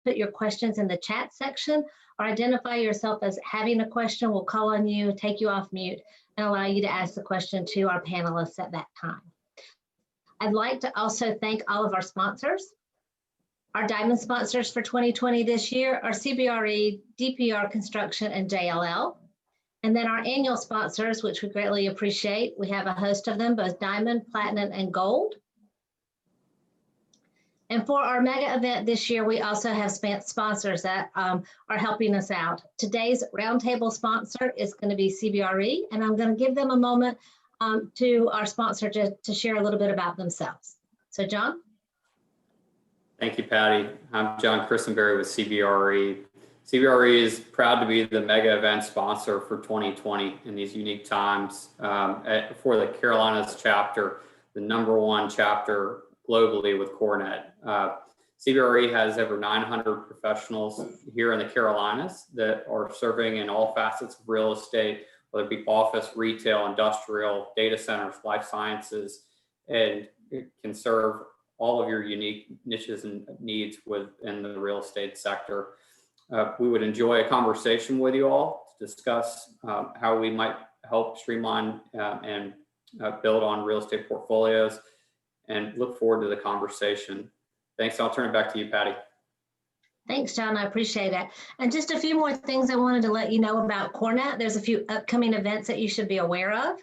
put your questions in the chat section or identify yourself as having a question. We'll call on you, take you off mute, and allow you to ask the question to our panelists at that time. I'd like to also thank all of our sponsors. Our diamond sponsors for 2020 this year are CBRE, DPR Construction, and JLL. And then our annual sponsors, which we greatly appreciate. We have a host of them, both diamond, platinum, and gold. And for our mega event this year, we also have sponsors that are helping us out. Today's roundtable sponsor is going to be CBRE, and I'm going to give them a moment to our sponsor to share a little bit about themselves. So John? Thank you, Patty. I'm John Christenberry with CBRE. CBRE is proud to be the mega event sponsor for 2020 in these unique times. For the Carolinas chapter, the #1 chapter globally with Coronet. CBRE has over 900 professionals here in the Carolinas that are serving in all facets of real estate, whether it be office, retail, industrial, data centers, life sciences, and it can serve all of your unique niches and needs within the real estate sector. We would enjoy a conversation with you all to discuss how we might help streamline and build on real estate portfolios, and look forward to the conversation. Thanks. I'll turn it back to you, Patty. Thanks, John. I appreciate it. And just a few more things I wanted to let you know about Coronet. There's a few upcoming events that you should be aware of.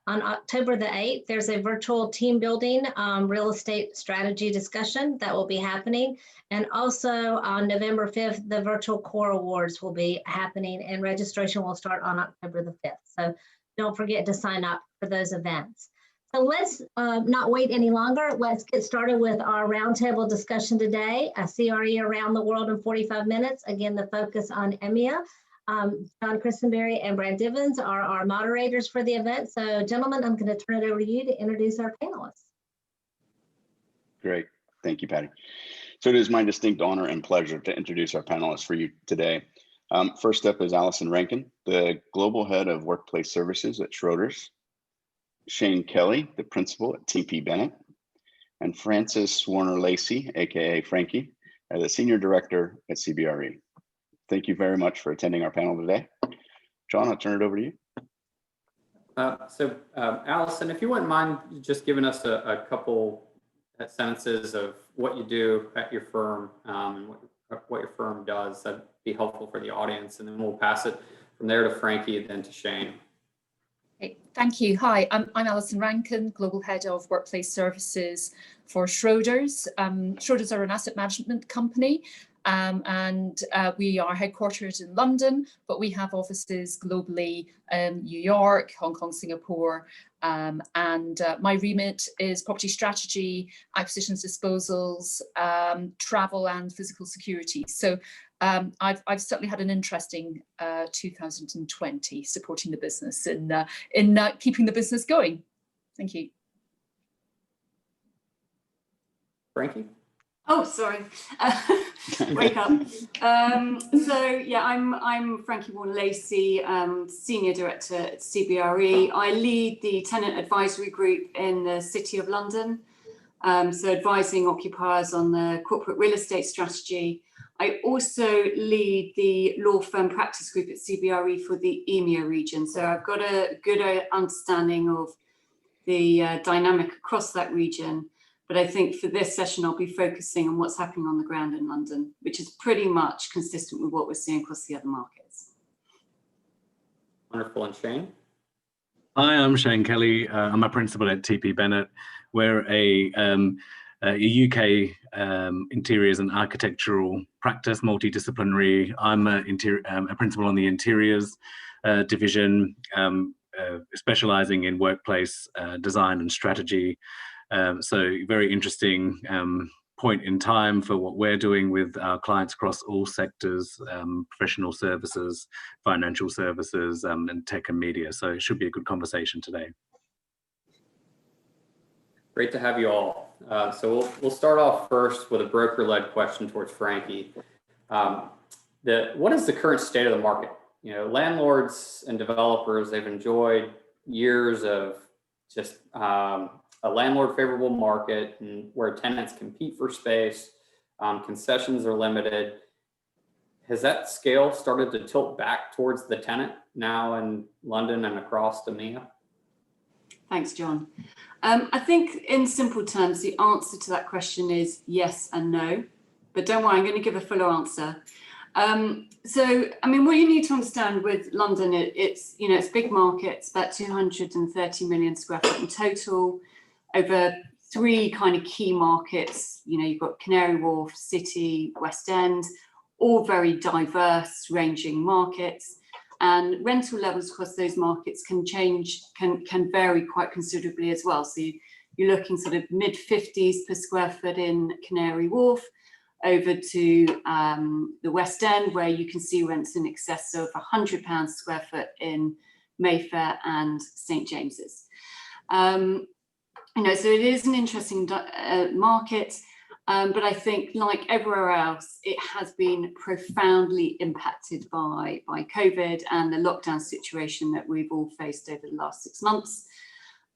On October the 8th, there's a virtual team building real estate strategy discussion that will be happening. And also on November 5th, the virtual core awards will be happening, and registration will start on October the 5th. So don't forget to sign up for those events. So let's not wait any longer. Let's get started with our roundtable discussion today, a CRE around the world in 45 minutes. Again, the focus on EMEA. John Christenberry and Brad Divins are our moderators for the event. So gentlemen, I'm going to turn it over to you to introduce our panelists. Great. Thank you, Patty. So it is my distinct honor and pleasure to introduce our panelists for you today. First up is Allison Rankin, the Global Head of Workplace Services at Schroders. Shane Kelly, the Principal at TP Bennett. And Francis Warner-Lacey, AKA Frankie, the Senior Director at CBRE. Thank you very much for attending our panel today. John, I'll turn it over to you. Allison, if you wouldn't mind just giving us a couple sentences of what you do at your firm and what your firm does, that'd be helpful for the audience. And then we'll pass it from there to Frankie, then to Shane. Okay, thank you. Hi, I'm Alison Rankin, Global Head of Workplace Services for Schroders. Schroders are an asset management company, and we are headquartered in London, but we have offices globally in New York, Hong Kong, Singapore, and my remit is property strategy, acquisitions, disposals, travel, and physical security. So I've certainly had an interesting 2020 supporting the business in keeping the business going. Thank you. Frankie? Oh, sorry. Wake up. So yeah, I'm Frankie Warner-Lacey, Senior Director at CBRE. I lead the Tenant Advisory Group in the City of London, so advising occupiers on the corporate real estate strategy. I also lead the law firm practice group at CBRE for the EMEA region. So I've got a good understanding of the dynamic across that region. But I think for this session, I'll be focusing on what's happening on the ground in London, which is pretty much consistent with what we're seeing across the other markets. Wonderful. And Shane? Hi, I'm Shane Kelly. I'm a principal at TP Bennett. We're a UK interiors and architectural practice, multidisciplinary. I'm a principal on the interiors division, specializing in workplace design and strategy. So very interesting point in time for what we're doing with our clients across all sectors, professional services, financial services, and tech and media. So it should be a good conversation today. Great to have you all. So we'll start off first with a broker-led question towards Frankie. What is the current state of the market? You know, landlords and developers, they've enjoyed years of just a landlord favorable market and where tenants compete for space, concessions are limited, has that scale started to tilt back towards the tenant now in London and across EMEA? Thanks, John. I think in simple terms, the answer to that question is yes and no, but don't worry, I'm going to give a fuller answer. So, I mean, what you need to understand with London, it's a big market. It's about 230 million square foot in total, over 3 kind of key markets. You've got Canary Wharf, City, West End, all very diverse, ranging markets. And rental levels across those markets can vary quite considerably as well. So you're looking sort of mid-50s per square foot in Canary Wharf, over to the West End, where you can see rents in excess of £100 square foot in Mayfair and St James's. So it is an interesting market, but I think like everywhere else, it has been profoundly impacted by COVID and the lockdown situation that we've all faced over the last 6 months.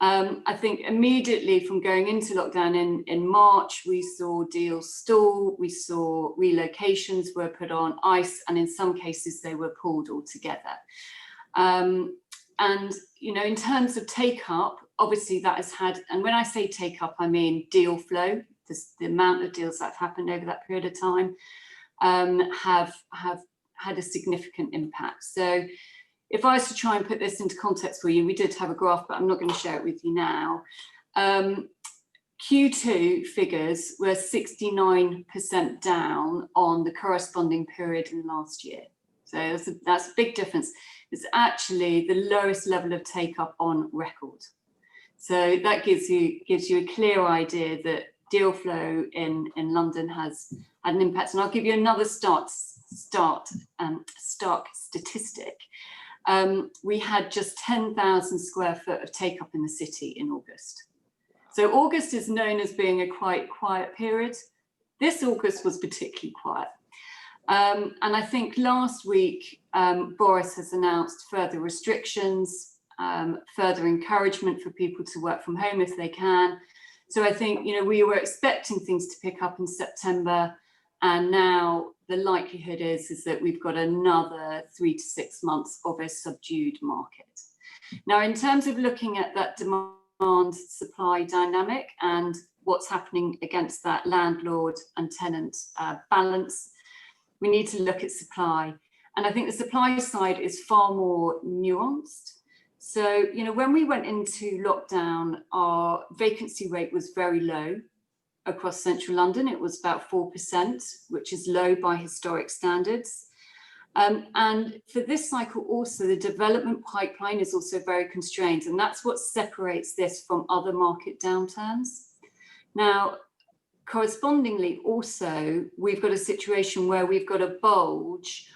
I think immediately from going into lockdown in March, we saw deals stall, we saw relocations were put on ice, and in some cases they were pulled altogether. And, in terms of take up, obviously that has had, and when I say take up, I mean deal flow, the amount of deals that have happened over that period of time have had a significant impact. So if I was to try and put this into context for you, we did have a graph, but I'm not going to share it with you now. Q2 figures were 69% down on the corresponding period in last year. So that's a big difference. It's actually the lowest level of take up on record. So that gives you a clear idea that deal flow in London has had an impact. And I'll give you another stark statistic. We had just 10,000 square foot of take up in the city in August. So August is known as being a quite quiet period. This August was particularly quiet. And I think last week, Boris has announced further restrictions, further encouragement for people to work from home if they can. So I think, we were expecting things to pick up in September, and now the likelihood is that we've got another 3 to 6 months of a subdued market. Now, in terms of looking at that demand supply dynamic and what's happening against that landlord and tenant balance, we need to look at supply. And I think the supply side is far more nuanced. So, when we went into lockdown, our vacancy rate was very low across central London. It was about 4%, which is low by historic standards. And for this cycle also, the development pipeline is also very constrained, and that's what separates this from other market downturns. Now, correspondingly also, we've got a situation where we've got a bulge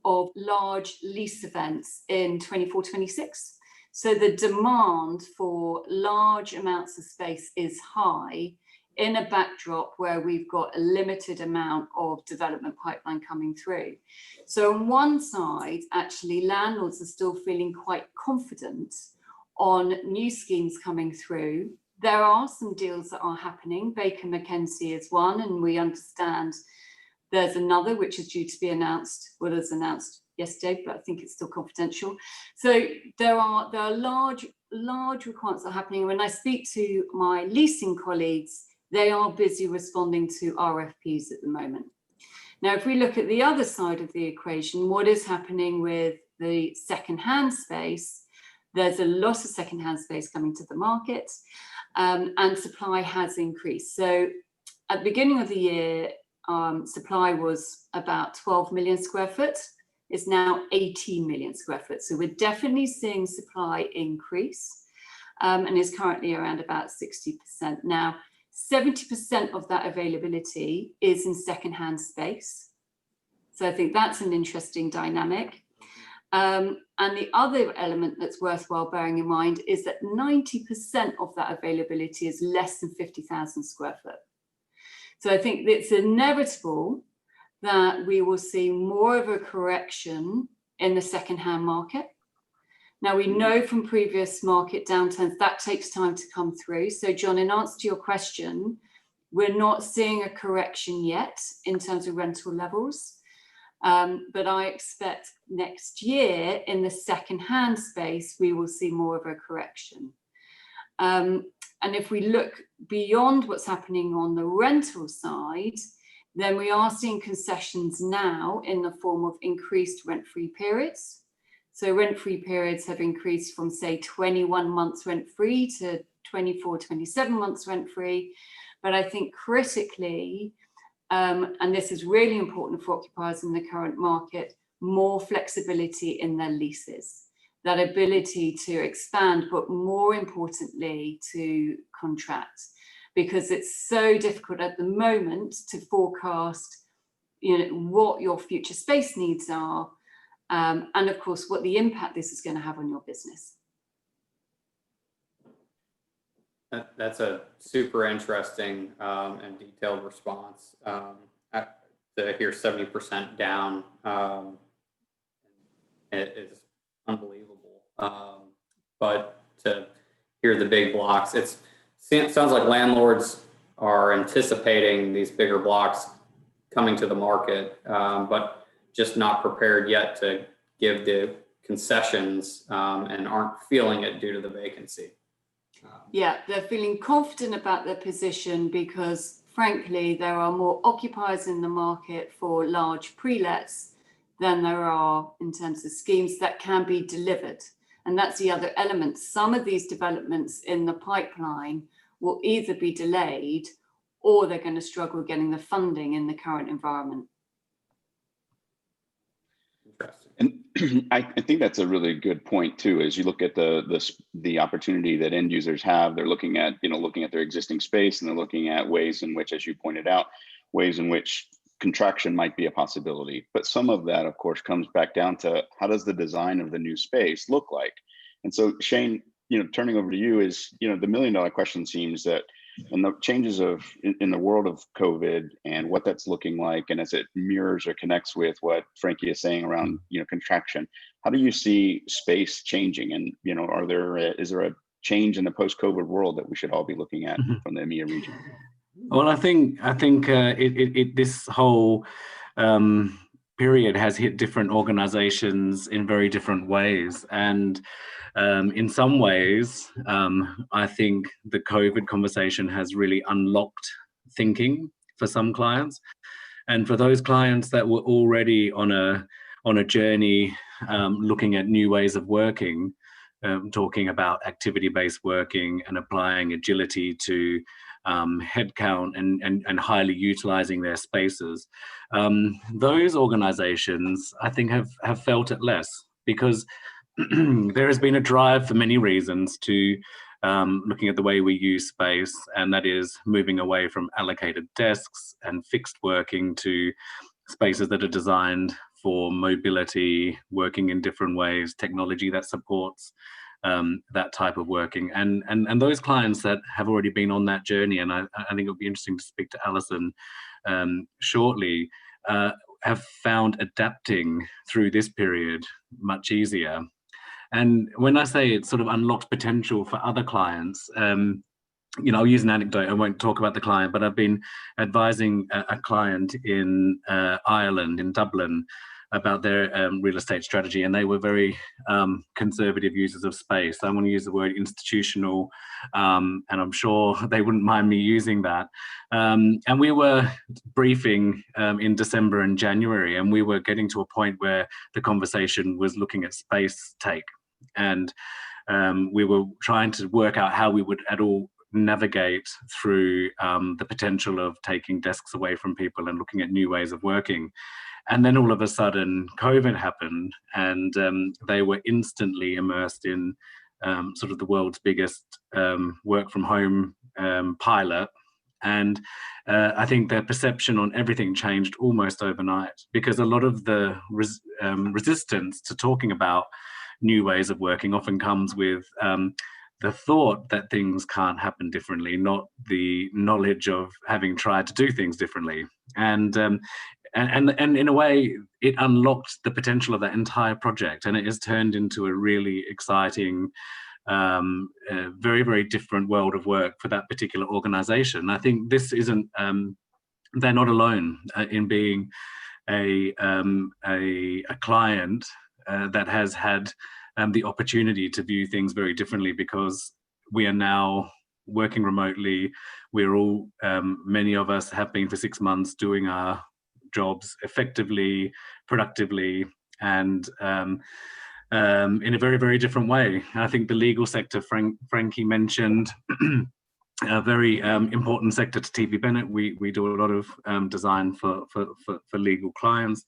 of large lease events in 24-26. So the demand for large amounts of space is high in a backdrop where we've got a limited amount of development pipeline coming through. So on one side, actually, landlords are still feeling quite confident on new schemes coming through. There are some deals that are happening. Baker McKenzie is one, and we understand there's another which is due to be announced, well, it was announced yesterday, but I think it's still confidential. So there are large requirements that are happening. When I speak to my leasing colleagues, they are busy responding to RFPs at the moment. Now, if we look at the other side of the equation, what is happening with the second-hand space? There's a lot of second-hand space coming to the market, and supply has increased. So at the beginning of the year, supply was about 12 million square foot. It's now 18 million square foot. So we're definitely seeing supply increase, and is currently around about 60%. Now, 70% of that availability is in second-hand space. So I think that's an interesting dynamic. And the other element that's worthwhile bearing in mind is that 90% of that availability is less than 50,000 square foot. So I think it's inevitable that we will see more of a correction in the second-hand market. Now, we know from previous market downturns that takes time to come through. So, John, in answer to your question, we're not seeing a correction yet in terms of rental levels. But I expect next year in the second-hand space, we will see more of a correction. And if we look beyond what's happening on the rental side, then we are seeing concessions now in the form of increased rent-free periods. So rent-free periods have increased from, say, 21 months rent-free to 24, 27 months rent-free. But I think critically, and this is really important for occupiers in the current market, more flexibility in their leases, that ability to expand, but more importantly, to contract, because it's so difficult at the moment to forecast, what your future space needs are, and of course, what the impact this is going to have on your business. That's a super interesting and detailed response. To hear 70% down, it is unbelievable. But to hear the big blocks, it sounds like landlords are anticipating these bigger blocks coming to the market, but just not prepared yet to give the concessions and aren't feeling it due to the vacancy. Yeah, they're feeling confident about their position because, frankly, there are more occupiers in the market for large pre-lets than there are in terms of schemes that can be delivered. And that's the other element. Some of these developments in the pipeline will either be delayed or they're going to struggle getting the funding in the current environment. Interesting. And I think that's a really good point too. As you look at the opportunity that end users have, they're looking at their existing space, and they're looking at ways in which, as you pointed out, ways in which contraction might be a possibility. But some of that, of course, comes back down to how does the design of the new space look like? And so, Shane, turning over to you is, the $1 million question seems that in the changes in the world of COVID and what that's looking like, and as it mirrors or connects with what Frankie is saying around, contraction, how do you see space changing? And, is there a change in the post-COVID world that we should all be looking at from the EMEA region? Well, I think this whole period has hit different organizations in very different ways. And in some ways, I think the COVID conversation has really unlocked thinking for some clients. And for those clients that were already on a journey looking at new ways of working, talking about activity-based working and applying agility to headcount and highly utilizing their spaces, those organizations, I think, have felt it less, because there has been a drive for many reasons to looking at the way we use space, and that is moving away from allocated desks and fixed working to spaces that are designed for mobility, working in different ways, technology that supports that type of working. And those clients that have already been on that journey, and I think it'll be interesting to speak to Alison shortly, have found adapting through this period much easier. And when I say it sort of unlocked potential for other clients, I'll use an anecdote. I won't talk about the client, but I've been advising a client in Ireland, in Dublin, about their real estate strategy, and they were very conservative users of space. I want to use the word institutional, and I'm sure they wouldn't mind me using that. And we were briefing in December and January, and we were getting to a point where the conversation was looking at space take, and we were trying to work out how we would at all navigate through the potential of taking desks away from people and looking at new ways of working. And then all of a sudden, COVID happened, and they were instantly immersed in sort of the world's biggest work from home pilot. And I think their perception on everything changed almost overnight, because a lot of the resistance to talking about new ways of working often comes with the thought that things can't happen differently, not the knowledge of having tried to do things differently. And in a way, it unlocked the potential of that entire project, and it has turned into a really exciting, very, very different world of work for that particular organization. I think this isn't, they're not alone in being a client that has had the opportunity to view things very differently, because we are now working remotely. We're all, many of us have been for 6 months doing our jobs effectively, productively, and in a very, very different way. I think the legal sector, Frankie mentioned, a very important sector to TP Bennett. We do a lot of design for legal clients.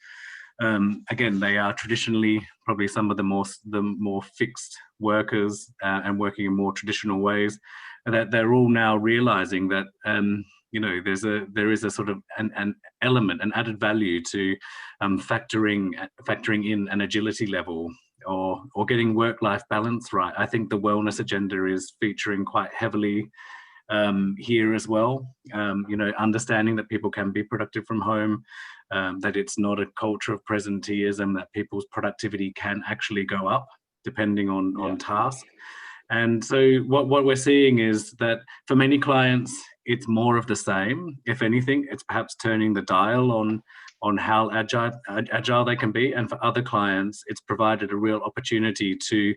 Again, they are traditionally probably some of the more fixed workers and working in more traditional ways. That they're all now realizing that you know, there is a sort of an element, an added value to factoring in an agility level, or getting work-life balance right. I think the wellness agenda is featuring quite heavily here as well. You know, understanding that people can be productive from home, that it's not a culture of presenteeism, that people's productivity can actually go up depending on task. And so what we're seeing is that for many clients, it's more of the same. If anything, it's perhaps turning the dial on how agile they can be. And for other clients, it's provided a real opportunity to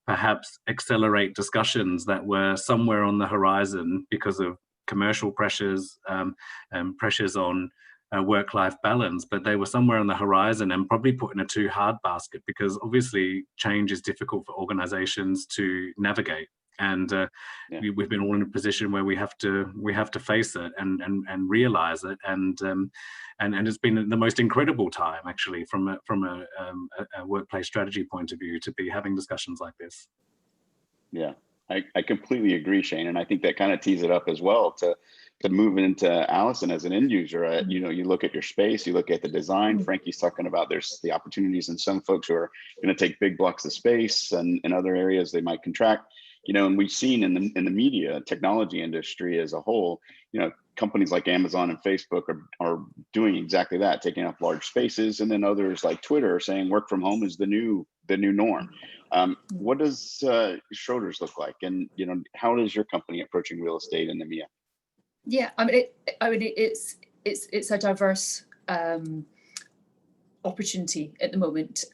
perhaps accelerate discussions that were somewhere on the horizon because of commercial pressures and pressures on work-life balance, but they were somewhere on the horizon and probably put in a too hard basket, because obviously change is difficult for organizations to navigate. And we've been all in a position where we have to face it and realize it, and it's been the most incredible time actually from a workplace strategy point of view to be having discussions like this. Yeah, I completely agree, Shane, and I think that kind of tees it up as well to move into Allison as an end user. You know, you look at your space, you look at the design. Frankie's talking about there's the opportunities in some folks who are going to take big blocks of space, and in other areas they might contract. You know, and we've seen in the media technology industry as a whole, you know, companies like Amazon and Facebook are doing exactly that, taking up large spaces, and then others like Twitter are saying work from home is the new norm. What does Schroders look like, and you know, how is your company approaching real estate in EMEA? Yeah, I mean, it's a diverse opportunity at the moment.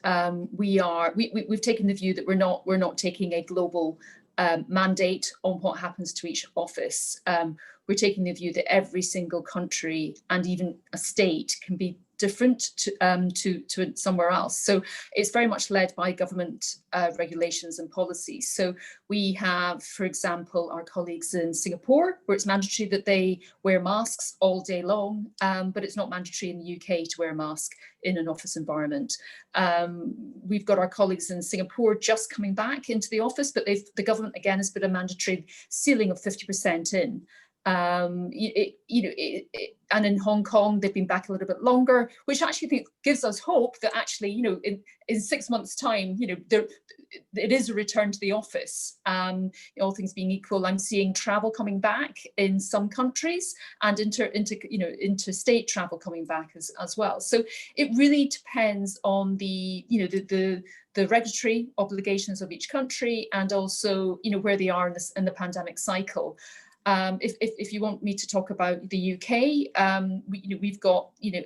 We've taken the view that we're not taking a global mandate on what happens to each office. We're taking the view that every single country and even a state can be different to somewhere else. So it's very much led by government regulations and policies. So we have, for example, our colleagues in Singapore, where it's mandatory that they wear masks all day long, but it's not mandatory in the UK to wear a mask in an office environment. We've got our colleagues in Singapore just coming back into the office, but the government again has put a mandatory ceiling of 50% in. And in Hong Kong they've been back a little bit longer, which actually gives us hope that actually, you know, in 6 months' time, you know, it is a return to the office. All things being equal, I'm seeing travel coming back in some countries, and interstate travel coming back as well. So it really depends on the regulatory obligations of each country, and also, you know, where they are in the pandemic cycle. If you want me to talk about the UK, we've got, you know,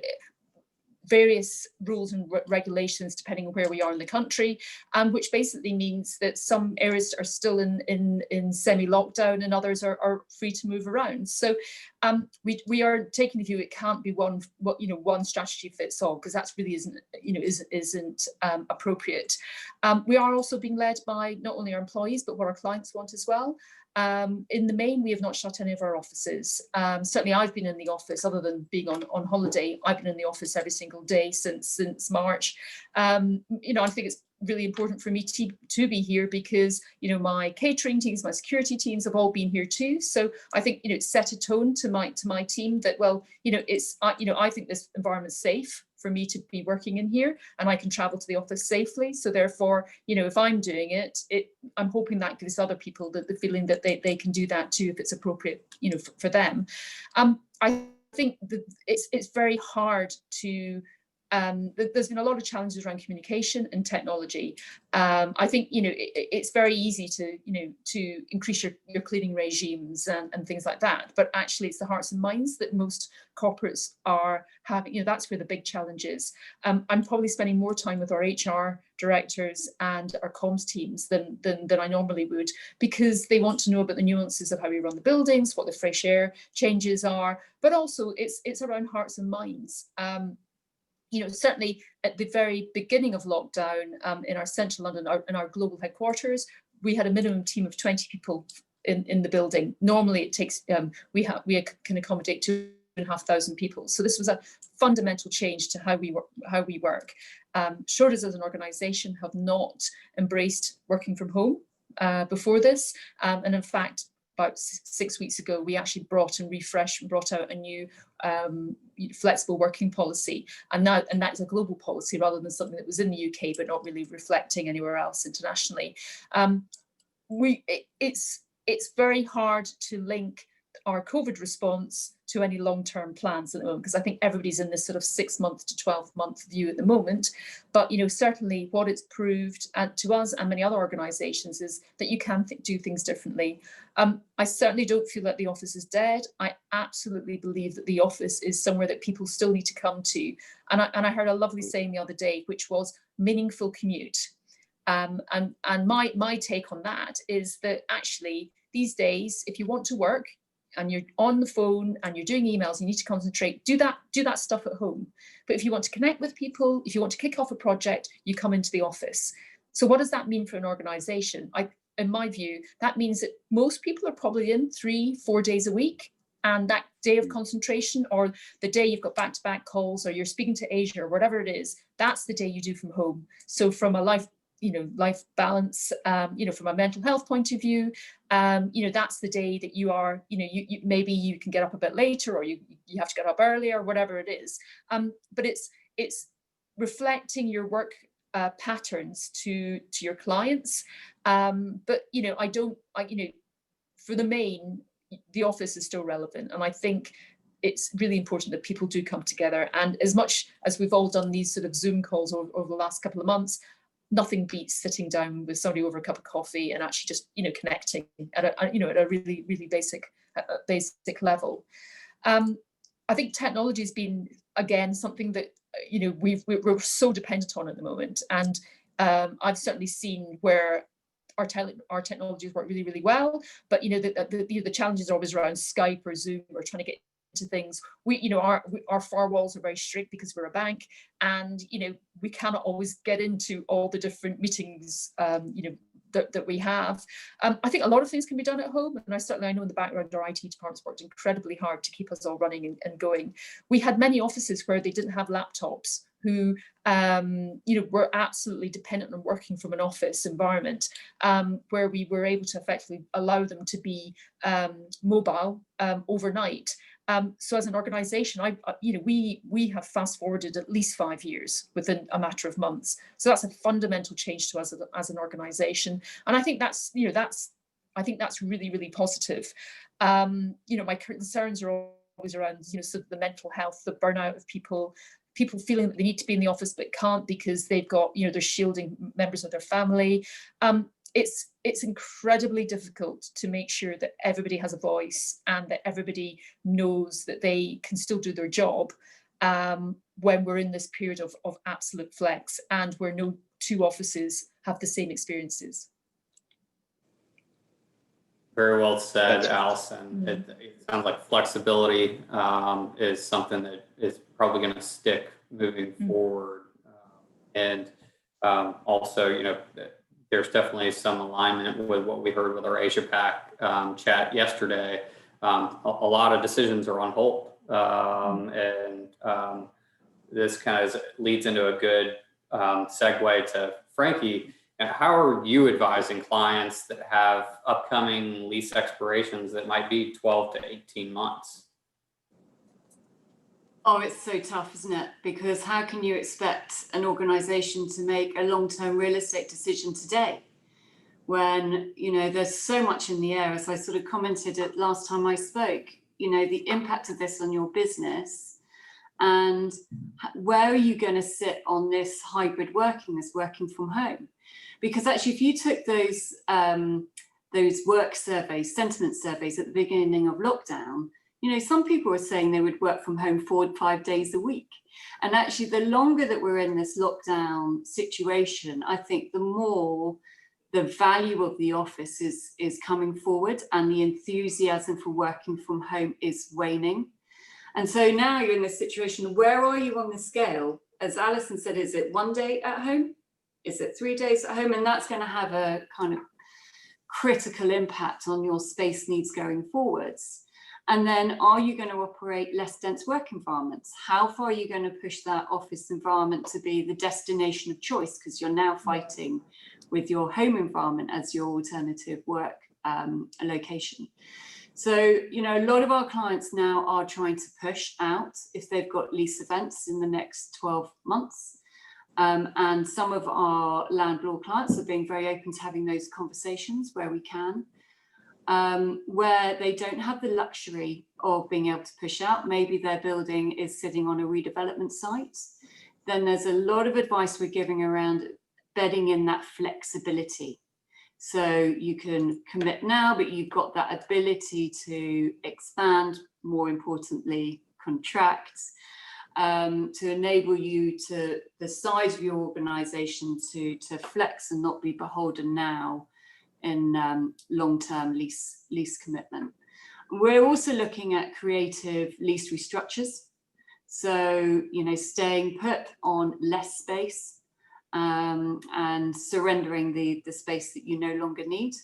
various rules and regulations depending on where we are in the country, which basically means that some areas are still in semi-lockdown and others are free to move around. So we are taking the view it can't be one strategy fits all, because that really isn't appropriate. We are also being led by not only our employees but what our clients want as well. In the main, we have not shut any of our offices. Certainly I've been in the office, other than being on holiday, I've been in the office every single day since March. You know, I think it's really important for me to be here because, you know, my catering teams, my security teams have all been here too. So I think, you know, it's set a tone to my team that, well, you know, I think this environment's safe for me to be working in here, and I can travel to the office safely. So therefore, you know, if I'm doing it, I'm hoping that gives other people the feeling that they can do that too, if it's appropriate, you know, for them. I think that it's very hard to there's been a lot of challenges around communication and technology. I think, it's very easy to increase your cleaning regimes and things like that. But actually, it's the hearts and minds that most corporates are having. That's where the big challenge is. I'm probably spending more time with our HR directors and our comms teams than I normally would, because they want to know about the nuances of how we run the buildings, what the fresh air changes are, but also it's around hearts and minds. Certainly at the very beginning of lockdown, in our central London, in our global headquarters, we had a minimum team of 20 people in the building. Normally it takes, we can accommodate 2,500 people. So this was a fundamental change to how we work. Schroders as an organisation have not embraced working from home before this. And in fact, about 6 weeks ago, we actually brought out a new flexible working policy, and that is a global policy rather than something that was in the UK but not really reflecting anywhere else internationally. It's very hard to link our COVID response to any long-term plans at the moment, because I think everybody's in this sort of 6-month to 12-month view at the moment. But certainly what it's proved to us and many other organisations is that you can do things differently. I certainly don't feel that the office is dead. I absolutely believe that the office is somewhere that people still need to come to. And I heard a lovely saying the other day, which was meaningful commute. And my take on that is that actually these days, if you want to work, and you're on the phone and you're doing emails, you need to concentrate, do that stuff at home. But if you want to connect with people, if you want to kick off a project, you come into the office. So what does that mean for an organization? In my view, that means that most people are probably in 3-4 days a week. And that day of concentration, or the day you've got back-to-back calls, or you're speaking to Asia, or whatever it is, that's the day you do from home. So from a life balance, from a mental health point of view, that's the day that you are, you maybe you can get up a bit later, or you have to get up earlier, or whatever it is. But it's reflecting your work patterns to your clients. But for the main, the office is still relevant, and I think it's really important that people do come together. And as much as we've all done these sort of Zoom calls over the last couple of months, nothing beats sitting down with somebody over a cup of coffee and actually just connecting at a really, really basic level. I think technology has been, again, something that we're so dependent on at the moment, and I've certainly seen where our technologies work really, really well, but the challenges are always around Skype or Zoom or trying to get into things. Our firewalls are very strict because we're a bank, and we cannot always get into all the different meetings that we have. I think a lot of things can be done at home, and I know in the background our IT departments worked incredibly hard to keep us all running and going. We had many offices where they didn't have laptops, who were absolutely dependent on working from an office environment, where we were able to effectively allow them to be mobile overnight. So as an organisation, we have fast forwarded at least 5 years within a matter of months. So that's a fundamental change to us as an organisation, and I think that's really, really positive. My concerns are always around sort of the mental health, the burnout of people feeling that they need to be in the office but can't because they've got they're shielding members of their family. It's incredibly difficult to make sure that everybody has a voice and that everybody knows that they can still do their job when we're in this period of absolute flex and where no two offices have the same experiences. Very well said, Alison. It sounds like flexibility is something that is probably going to stick moving forward. And also, there's definitely some alignment with what we heard with our Asia Pac chat yesterday. A lot of decisions are on hold. And this kind of leads into a good segue to Frankie. How are you advising clients that have upcoming lease expirations that might be 12 to 18 months? Oh, it's so tough, isn't it? Because how can you expect an organization to make a long-term real estate decision today when, there's so much in the air? As I sort of commented at last time I spoke, the impact of this on your business And where are you going to sit on this hybrid working, this working from home? Because actually, if you took those work surveys, sentiment surveys at the beginning of lockdown, you know, some people were saying they would work from home 4 to 5 days a week. And actually, the longer that we're in this lockdown situation, I think the more the value of the office is coming forward, and the enthusiasm for working from home is waning. And so now you're in this situation, where are you on the scale? As Alison said, is it 1 day at home? Is it 3 days at home? And that's going to have a kind of critical impact on your space needs going forwards. And then, are you going to operate less dense work environments? How far are you going to push that office environment to be the destination of choice? Because you're now fighting with your home environment as your alternative work location. So, you know, a lot of our clients now are trying to push out if they've got lease events in the next 12 months. And some of our landlord clients are being very open to having those conversations where we can, where they don't have the luxury of being able to push out. Maybe their building is sitting on a redevelopment site. Then there's a lot of advice we're giving around bedding in that flexibility. So you can commit now, but you've got that ability to expand, more importantly, contract, to enable you to the size of your organization to flex and not be beholden now in long-term lease commitment. We're also looking at creative lease restructures. So, you know, staying put on less space, and surrendering the space that you no longer need,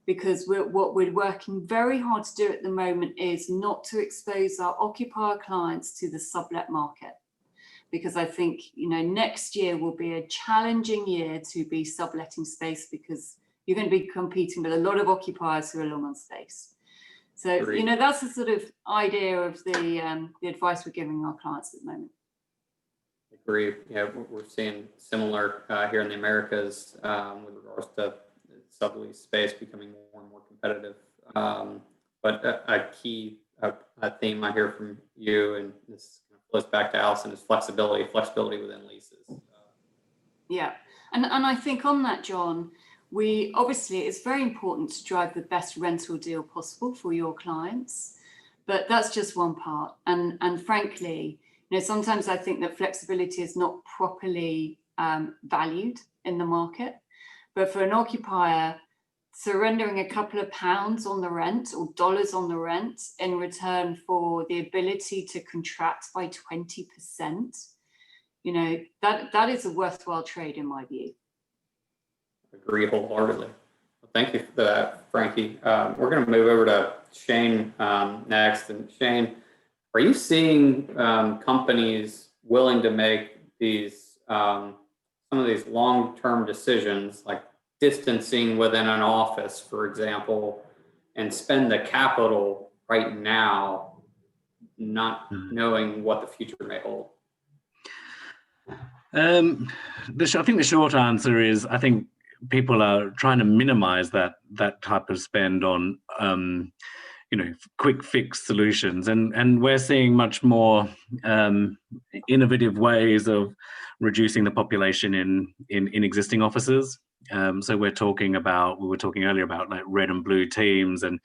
because what we're working very hard to do at the moment is not to expose our occupier clients to the sublet market, because I think, you know, next year will be a challenging year to be subletting space, because you're going to be competing with a lot of occupiers who are long on space. So, you know, that's the sort of idea of the advice we're giving our clients at the moment. Agree. Yeah, we're seeing similar here in the Americas with regards to sublease space becoming more and more competitive. But a key theme I hear from you, and this flows back to Alison, is flexibility within leases. Yeah, and I think on that, John, we obviously, it's very important to drive the best rental deal possible for your clients, but that's just one part. And frankly, you know, sometimes I think that flexibility is not properly valued in the market. But for an occupier, surrendering a couple of pounds on the rent or dollars on the rent in return for the ability to contract by 20%, you know, that is a worthwhile trade in my view. Agree wholeheartedly. Well, thank you for that, Frankie. We're going to move over to Shane next. And Shane, are you seeing companies willing to make these some of these long-term decisions, like distancing within an office, for example, and spend the capital right now, not knowing what the future may hold? I think the short answer is, I think people are trying to minimize that type of spend on you know, quick fix solutions, and we're seeing much more innovative ways of reducing the population in existing offices. So we were talking earlier about like red and blue teams, and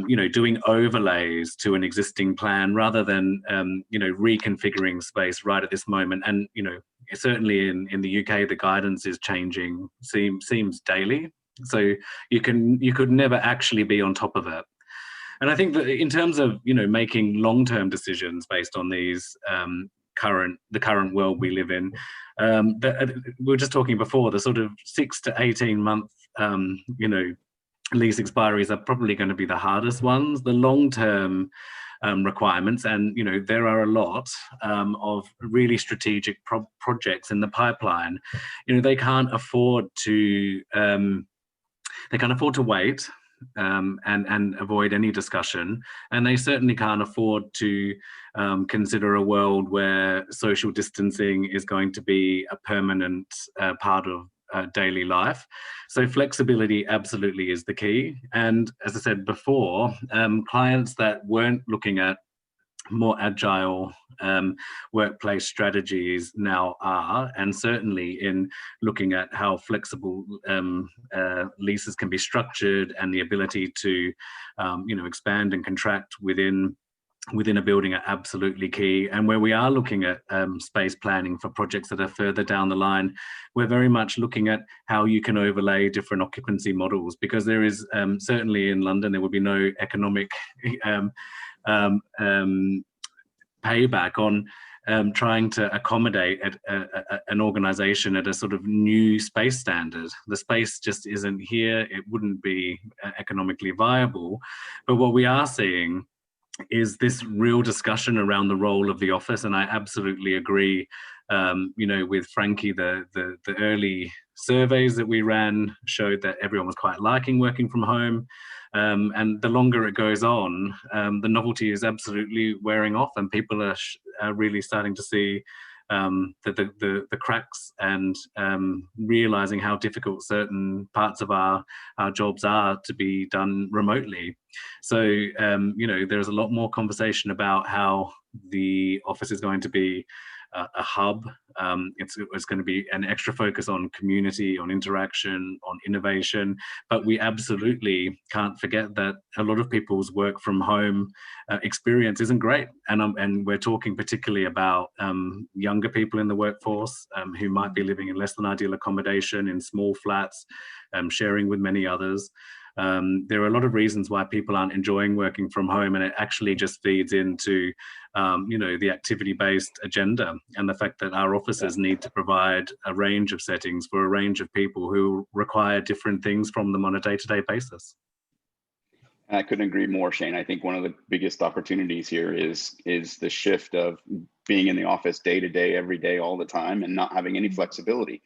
you know, doing overlays to an existing plan rather than you know, reconfiguring space right at this moment. And you know, certainly in the UK, the guidance is changing, seems daily. So you could never actually be on top of it. And I think that in terms of, you know, making long-term decisions based on these the current world we live in, we were just talking before, the sort of 6 to 18 month you know, lease expiries are probably going to be the hardest ones. The long-term requirements, and you know, there are a lot of really strategic projects in the pipeline. You know, they can't afford to wait and avoid any discussion, and they certainly can't afford to consider a world where social distancing is going to be a permanent part of daily life. So flexibility absolutely is the key. And as I said before, clients that weren't looking at more agile workplace strategies now are, and certainly in looking at how flexible leases can be structured and the ability to expand and contract within a building are absolutely key. And where we are looking at space planning for projects that are further down the line, we're very much looking at how you can overlay different occupancy models, because there is certainly in London, there will be no economic payback on trying to accommodate an organization at a sort of new space standard. The space just isn't here. It wouldn't be economically viable. But what we are seeing is this real discussion around the role of the office. And I absolutely agree, with Frankie, the early surveys that we ran showed that everyone was quite liking working from home. And the longer it goes on, the novelty is absolutely wearing off, and people are really starting to see the cracks and realizing how difficult certain parts of our jobs are to be done remotely. So, there's a lot more conversation about how the office is going to be a hub. It's going to be an extra focus on community, on interaction, on innovation. But we absolutely can't forget that a lot of people's work from home experience isn't great. And we're talking particularly about younger people in the workforce who might be living in less than ideal accommodation, in small flats, sharing with many others. There are a lot of reasons why people aren't enjoying working from home, and it actually just feeds into the activity-based agenda and the fact that our offices need to provide a range of settings for a range of people who require different things from them on a day-to-day basis. I couldn't agree more, Shane. I think one of the biggest opportunities here is the shift of being in the office day to day, every day, all the time, and not having any flexibility.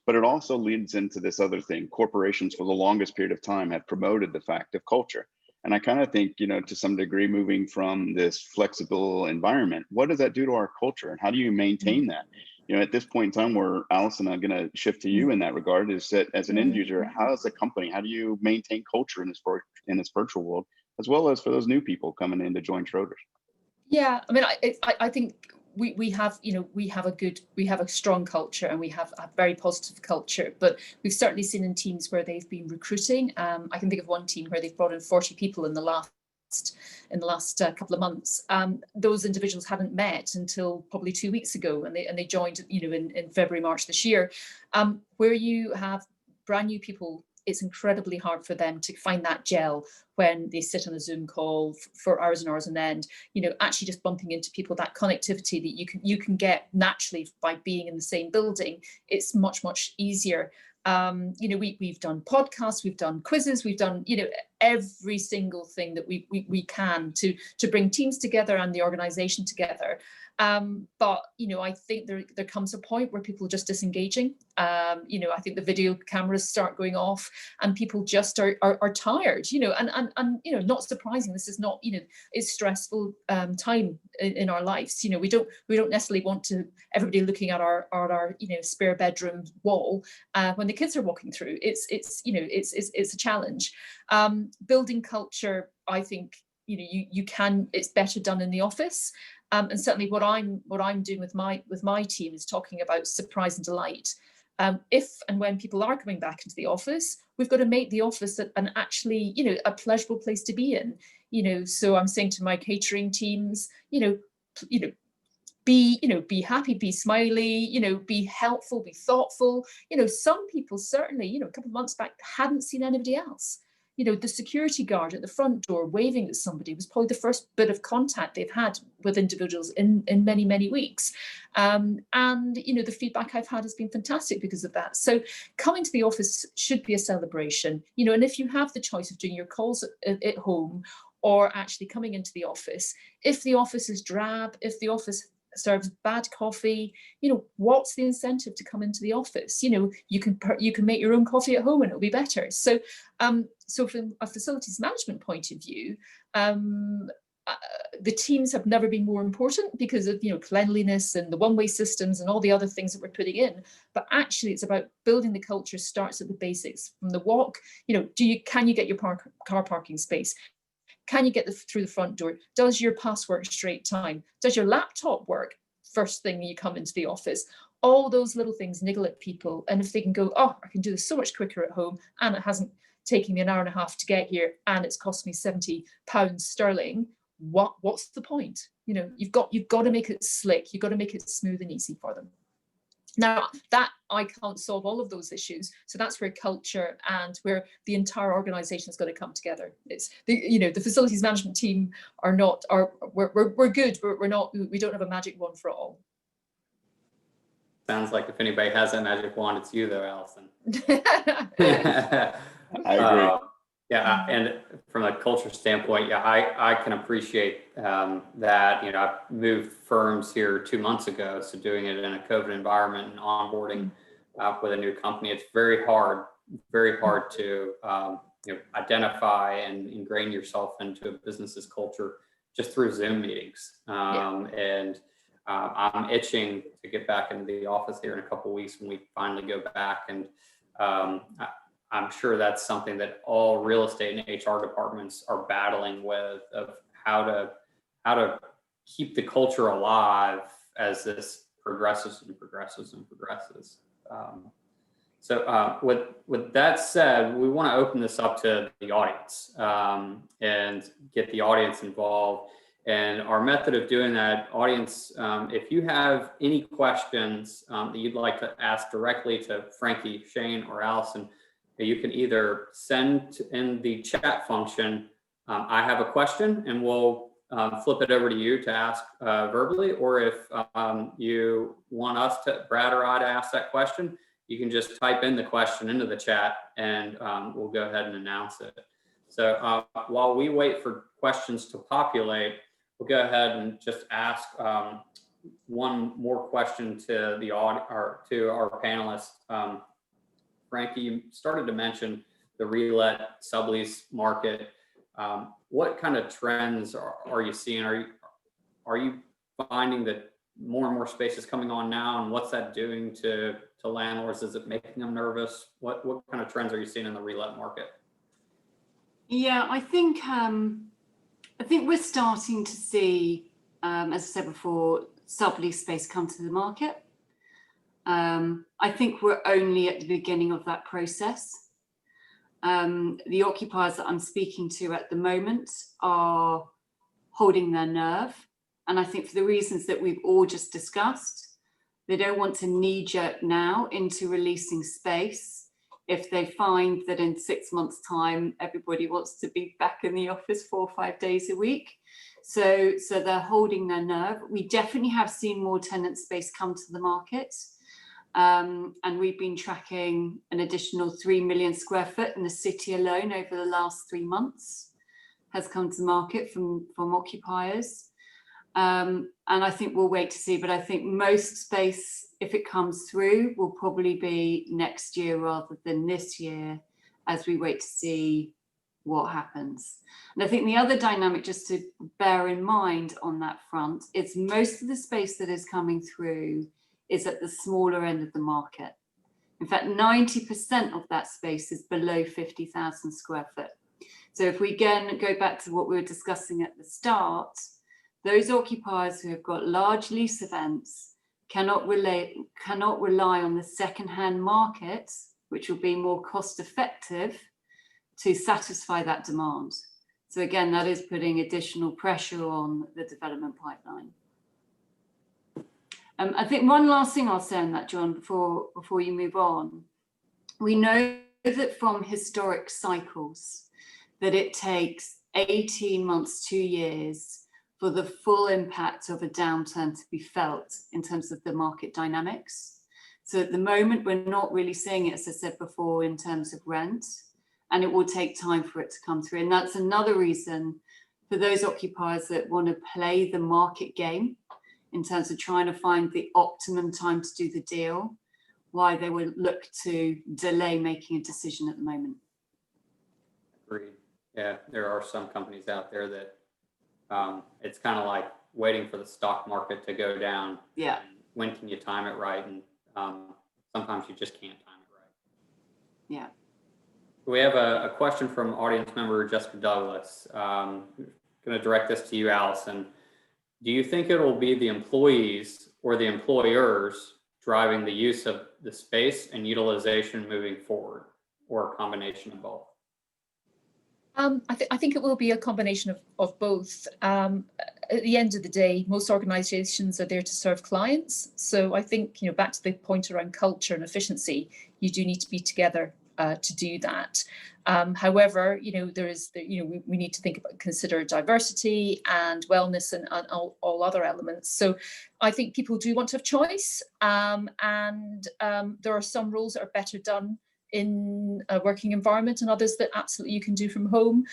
But it also leads into this other thing. Corporations for the longest period of time have promoted the fact of culture. And I kind of think, to some degree, moving from this flexible environment, what does that do to our culture, and how do you maintain that? At this point in time, where Alison, I'm going to shift to you in that regard, is that as an end user, how as a company, how do you maintain culture in this virtual world, as well as for those new people coming in to join Schroders? Yeah, I mean, I think we have a strong culture, and we have a very positive culture, but we've certainly seen in teams where they've been recruiting. I can think of one team where they've brought in 40 people in the last couple of months. Those individuals hadn't met until probably 2 weeks ago, and they joined in February, March this year. Where you have brand new people, it's incredibly hard for them to find that gel when they sit on a Zoom call for hours and hours on end. Actually just bumping into people, that connectivity that you can get naturally by being in the same building, it's much, much easier. We've done podcasts, we've done quizzes, we've done every single thing that we can to bring teams together and the organization together. But I think there comes a point where people are just disengaging. I think the video cameras start going off, and people just are tired. And not surprising. This is not it's stressful time in our lives. We don't necessarily want to everybody looking at our spare bedroom wall when the kids are walking through. It's a challenge. Building culture, I think you can. It's better done in the office. And certainly what I'm doing with my team is talking about surprise and delight. If and when people are coming back into the office, we've got to make the office actually a pleasurable place to be in. So I'm saying to my catering teams, be happy, be smiley, be helpful, be thoughtful. Some people certainly, a couple of months back hadn't seen anybody else. The security guard at the front door waving at somebody was probably the first bit of contact they've had with individuals in many, many weeks. And the feedback I've had has been fantastic because of that. So coming to the office should be a celebration, and if you have the choice of doing your calls at home or actually coming into the office, if the office is drab, if the office serves bad coffee, what's the incentive to come into the office? You can make your own coffee at home and it'll be better. So so from a facilities management point of view, the teams have never been more important because of cleanliness and the one-way systems and all the other things that we're putting in. But actually it's about building the culture starts at the basics, from the walk. Can you get your car parking space? Can you get through the front door? Does your pass work straight time? Does your laptop work first thing you come into the office? All those little things niggle at people. And if they can go, oh, I can do this so much quicker at home, and it hasn't taken me an hour and a half to get here, and it's cost me £70 sterling, what's the point? You know, you've got to make it slick. You've got to make it smooth and easy for them. Now, that I can't solve all of those issues. So that's where culture and where the entire organization is going to come together. It's the facilities management team we're good, but we don't have a magic wand for it all. Sounds like if anybody has that magic wand, it's you though, Alison. I agree. Yeah, and from a culture standpoint, yeah, I can appreciate that. You know, I moved firms here 2 months ago, so doing it in a COVID environment and onboarding with a new company, it's very hard to identify and ingrain yourself into a business's culture just through Zoom meetings. And I'm itching to get back into the office here in a couple of weeks when we finally go back, and I'm sure that's something that all real estate and HR departments are battling with, of how to keep the culture alive as this progresses and progresses and progresses. So with that said, we want to open this up to the audience and get the audience involved. And our method of doing that, audience, if you have any questions that you'd like to ask directly to Frankie, Shane, or Alison, you can either send in the chat function, I have a question, and we'll flip it over to you to ask verbally, or if you want us to, Brad or I, to ask that question, you can just type in the question into the chat, and we'll go ahead and announce it. So while we wait for questions to populate, we'll go ahead and just ask one more question to the to our panelists. Frankie, you started to mention the relet sublease market. What kind of trends are you seeing? Are you finding that more and more space is coming on now, and what's that doing to landlords? Is it making them nervous? What kind of trends are you seeing in the relet market? Yeah, I think we're starting to see, as I said before, sublease space come to the market. I think we're only at the beginning of that process. The occupiers that I'm speaking to at the moment are holding their nerve. And I think for the reasons that we've all just discussed, they don't want to knee-jerk now into releasing space if they find that in 6 months' time, everybody wants to be back in the office 4 or 5 days a week. So they're holding their nerve. We definitely have seen more tenant space come to the market. And we've been tracking an additional 3 million square foot in the city alone over the last 3 months has come to market from occupiers. And I think we'll wait to see, but I think most space, if it comes through, will probably be next year rather than this year, as we wait to see what happens. And I think the other dynamic just to bear in mind on that front is most of the space that is coming through is at the smaller end of the market. In fact, 90% of that space is below 50,000 square foot. So if we again go back to what we were discussing at the start, those occupiers who have got large lease events cannot rely on the second-hand market, which will be more cost effective, to satisfy that demand. So again, that is putting additional pressure on the development pipeline. I think one last thing I'll say on that, John, before you move on. We know that from historic cycles that it takes 18 months, 2 years for the full impact of a downturn to be felt in terms of the market dynamics. So at the moment, we're not really seeing it, as I said before, in terms of rent, and it will take time for it to come through. And that's another reason for those occupiers that want to play the market game in terms of trying to find the optimum time to do the deal, why they would look to delay making a decision at the moment. Agreed. Yeah, there are some companies out there that it's kind of like waiting for the stock market to go down. Yeah. When can you time it right? And sometimes you just can't time it right. Yeah. We have a question from audience member Jessica Douglas. Going to direct this to you, Allison. Do you think it will be the employees or the employers driving the use of the space and utilization moving forward, or a combination of both? I think it will be a combination of both. At the end of the day, most organisations are there to serve clients. So I think, back to the point around culture and efficiency, you do need to be together to do that. However, there is, we need to consider diversity and wellness and all other elements. So I think people do want to have choice, and there are some roles that are better done in a working environment and others that absolutely you can do from home.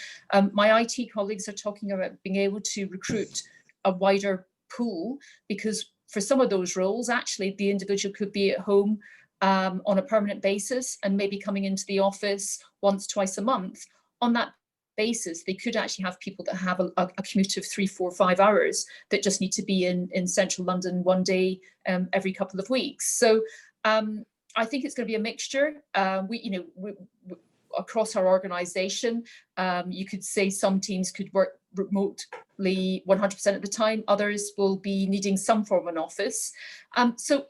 My IT colleagues are talking about being able to recruit a wider pool, because for some of those roles, actually, the individual could be at home on a permanent basis and maybe coming into the office once, twice a month. On that basis, they could actually have people that have a commute of 3, 4, 5 hours that just need to be in central London one day every couple of weeks. So I think it's going to be a mixture. We across our organisation, you could say some teams could work remotely 100% of the time. Others will be needing some form of an office. So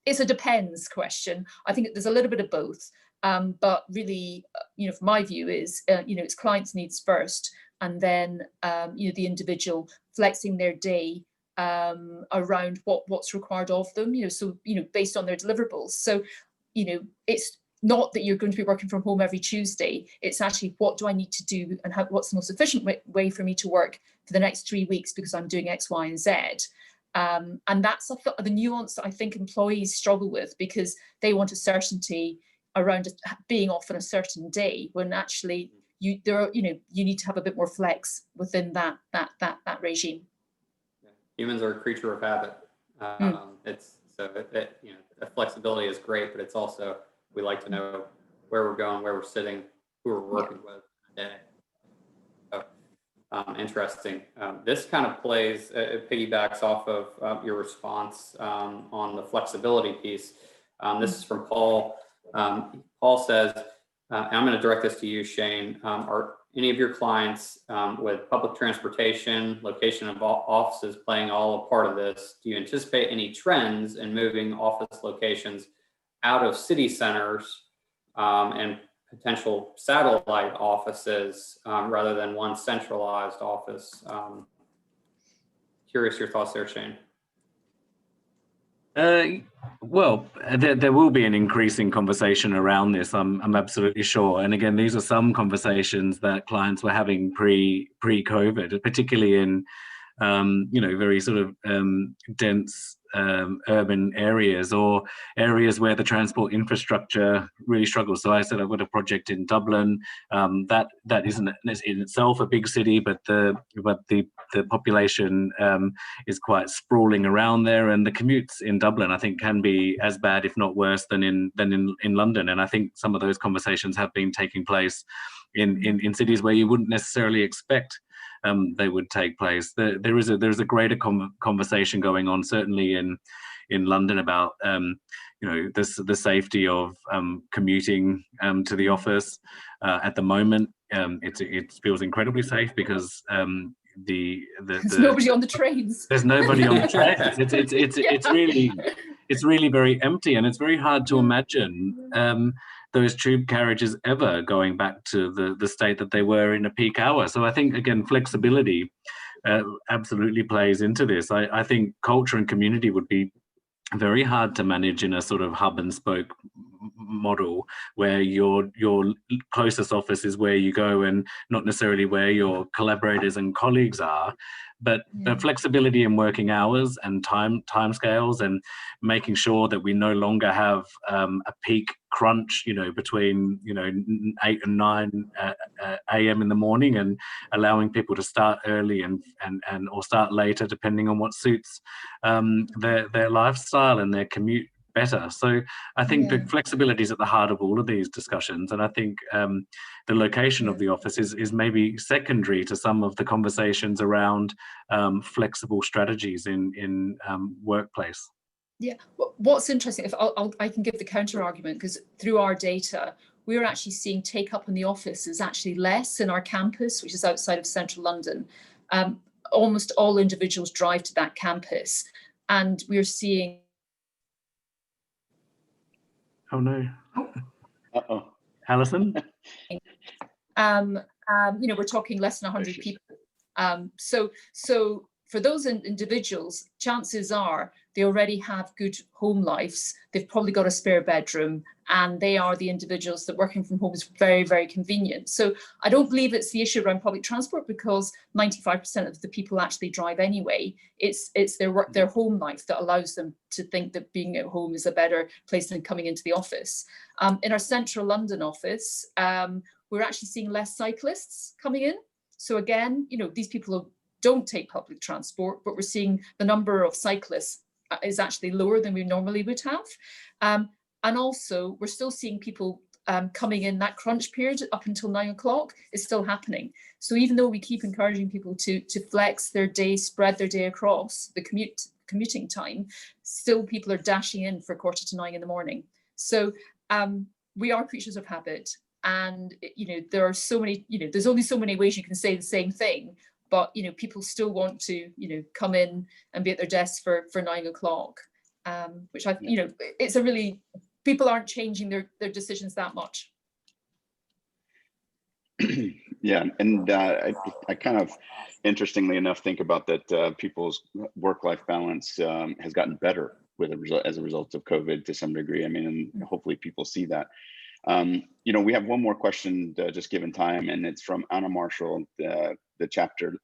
it's a depends question. I think there's a little bit of both. But really, from my view is, it's clients' needs first, and then, the individual flexing their day around what's required of them, so, based on their deliverables. So, it's not that you're going to be working from home every Tuesday. It's actually, what do I need to do, and what's the most efficient way for me to work for the next 3 weeks because I'm doing X, Y, and Z. And that's the nuance that I think employees struggle with, because they want a certainty around being off on a certain day, when actually you need to have a bit more flex within that regime. Humans are a creature of habit. The flexibility is great, but it's also, we like to know where we're going, where we're sitting, who we're working with today. So, interesting. This kind of it piggybacks off of your response on the flexibility piece. This is from Paul. Paul says, and I'm going to direct this to you, Shane. Are any of your clients with public transportation, location of offices playing all a part of this? Do you anticipate any trends in moving office locations out of city centers and potential satellite offices rather than one centralized office? Curious your thoughts there, Shane. Well, there will be an increasing conversation around this. I'm absolutely sure. And again, these are some conversations that clients were having pre-COVID, particularly in very sort of dense urban areas, or areas where the transport infrastructure really struggles. So I said I've got a project in Dublin. That isn't in itself a big city, but the population is quite sprawling around there, and the commutes in Dublin, I think, can be as bad, if not worse, than in London. And I think some of those conversations have been taking place in cities where you wouldn't necessarily expect they would take place. There's a greater conversation going on, certainly in London, about the safety of commuting to the office. At the moment, it feels incredibly safe because there's nobody on the trains. There's nobody on the trains. It's really very empty, and it's very hard to imagine those tube carriages ever going back to the state that they were in a peak hour. So I think, again, flexibility absolutely plays into this. I think culture and community would be very hard to manage in a sort of hub and spoke model, where your closest office is where you go and not necessarily where your collaborators and colleagues are. But the flexibility in working hours and timescales, and making sure that we no longer have a peak crunch, between 8 and 9 a.m. in the morning, and allowing people to start early and or start later, depending on what suits their lifestyle and their commute better. So I think the flexibility is at the heart of all of these discussions, and I think the location of the office is maybe secondary to some of the conversations around flexible strategies in workplace. Yeah, what's interesting, if I can give the counter argument, because through our data, we're actually seeing take up in the office is actually less in our campus, which is outside of central London. Almost all individuals drive to that campus, and we're seeing. Oh no. Uh-oh. Alison? We're talking less than 100 people. So for those individuals, chances are they already have good home lives. They've probably got a spare bedroom, and they are the individuals that working from home is very, very convenient. So I don't believe it's the issue around public transport, because 95% of the people actually drive anyway. It's their home life that allows them to think that being at home is a better place than coming into the office. In our central London office, we're actually seeing less cyclists coming in. So again, these people don't take public transport, but we're seeing the number of cyclists is actually lower than we normally would have. And also, we're still seeing people coming in. That crunch period up until 9 o'clock is still happening. So even though we keep encouraging people to flex their day, spread their day across the commuting time, still people are dashing in for 8:45 in the morning. So we are creatures of habit. And, there are so many, there's only so many ways you can say the same thing, but, people still want to, come in and be at their desks for 9 o'clock, which it's a really, people aren't changing their decisions that much. Yeah, and I kind of, interestingly enough, think about that people's work-life balance has gotten better as a result of COVID to some degree. I mean, and hopefully people see that. We have one more question, just given time, and it's from Anna Marshall, the chapter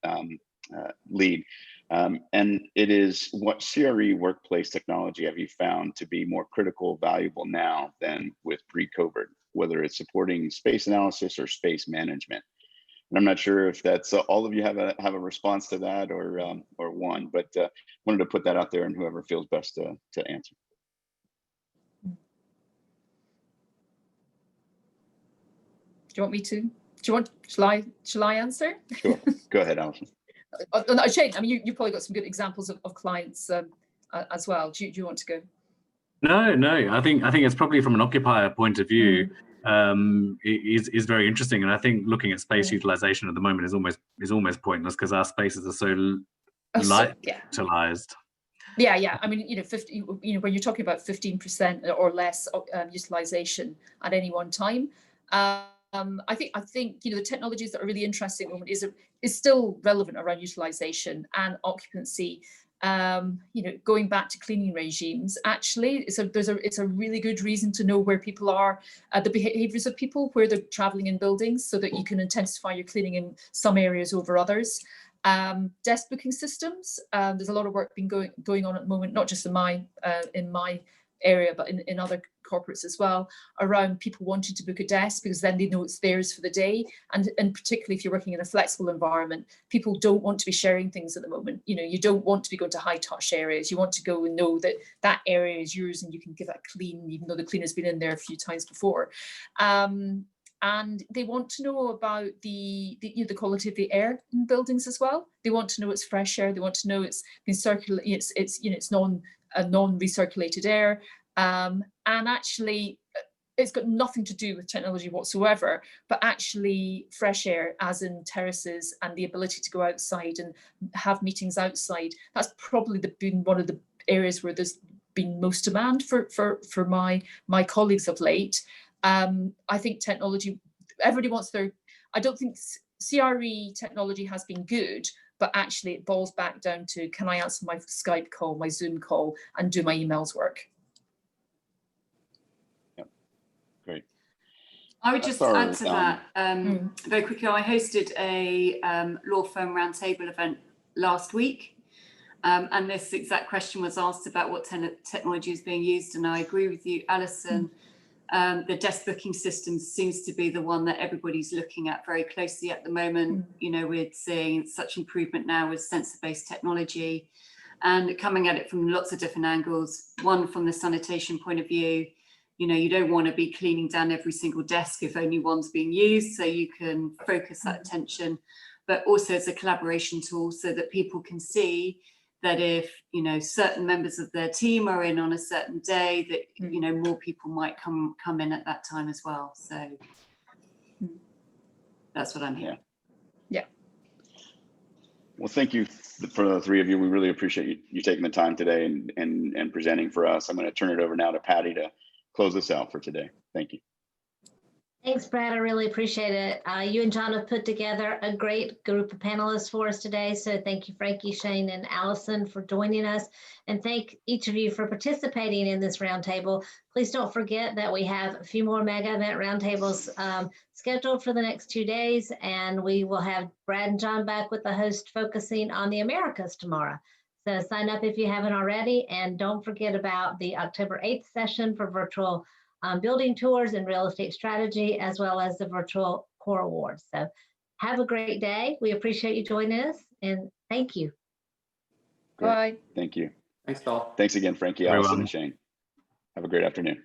lead. And it is, what CRE workplace technology have you found to be more critical, valuable now than with pre-COVID, whether it's supporting space analysis or space management? And I'm not sure if that's all of you have a response to that, or one, but wanted to put that out there, and whoever feels best to answer. Do you want me to? Shall I answer? Sure. Go ahead, Alison. No, Shane, I mean, you've probably got some good examples of clients as well. Do you want to go? No. I think it's probably from an occupier point of view, is very interesting. And I think looking at space utilization at the moment is almost pointless, because our spaces are so light utilized. Yeah. I mean, 50. When you're talking about 15% or less utilization at any one time. I think the technologies that are really interesting at the moment is still relevant around utilization and occupancy. Going back to cleaning regimes, actually, it's a really good reason to know where people are, the behaviours of people, where they're travelling in buildings, so that you can intensify your cleaning in some areas over others. Desk booking systems. There's a lot of work going on at the moment, not just in my area, but in other corporates as well, around people wanting to book a desk, because then they know it's theirs for the day. And particularly if you're working in a flexible environment, people don't want to be sharing things at the moment. You don't want to be going to high touch areas. You want to go and know that area is yours, and you can give it a clean, even though the cleaner's been in there a few times before. And they want to know about the quality of the air in buildings as well. They want to know it's fresh air. They want to know it's been circulated. It's non-recirculated air. And actually, it's got nothing to do with technology whatsoever, but actually fresh air, as in terraces, and the ability to go outside and have meetings outside. That's probably been one of the areas where there's been most demand for my colleagues of late. I think technology, everybody wants I don't think CRE technology has been good, but actually it boils back down to, can I answer my Skype call, my Zoom call, and do my emails work? Yep. Great. I would just add to that very quickly. I hosted a law firm roundtable event last week, and this exact question was asked about what technology is being used. And I agree with you, Alison. The desk booking system seems to be the one that everybody's looking at very closely at the moment. We're seeing such improvement now with sensor-based technology, and coming at it from lots of different angles. One, from the sanitation point of view, you don't want to be cleaning down every single desk if only one's being used, so you can focus that attention. But also as a collaboration tool, so that people can see that if, you know, certain members of their team are in on a certain day, that, you know, more people might come in at that time as well. So that's what I'm hearing. Yeah. Well, thank you for the three of you. We really appreciate you taking the time today and presenting for us. I'm going to turn it over now to Patty to close this out for today. Thank you. Thanks, Brad. I really appreciate it. You and John have put together a great group of panelists for us today. So thank you, Frankie, Shane, and Allison for joining us. And thank each of you for participating in this roundtable. Please don't forget that we have a few more mega event roundtables scheduled for the next 2 days. And we will have Brad and John back with the host focusing on the Americas tomorrow. So sign up if you haven't already. And don't forget about the October 8th session for virtual building tours and real estate strategy, as well as the virtual core awards. So have a great day. We appreciate you joining us, and thank you. Great. Bye. Thank you. Thanks, all. Thanks again, Frankie, Allison, and Shane. Have a great afternoon.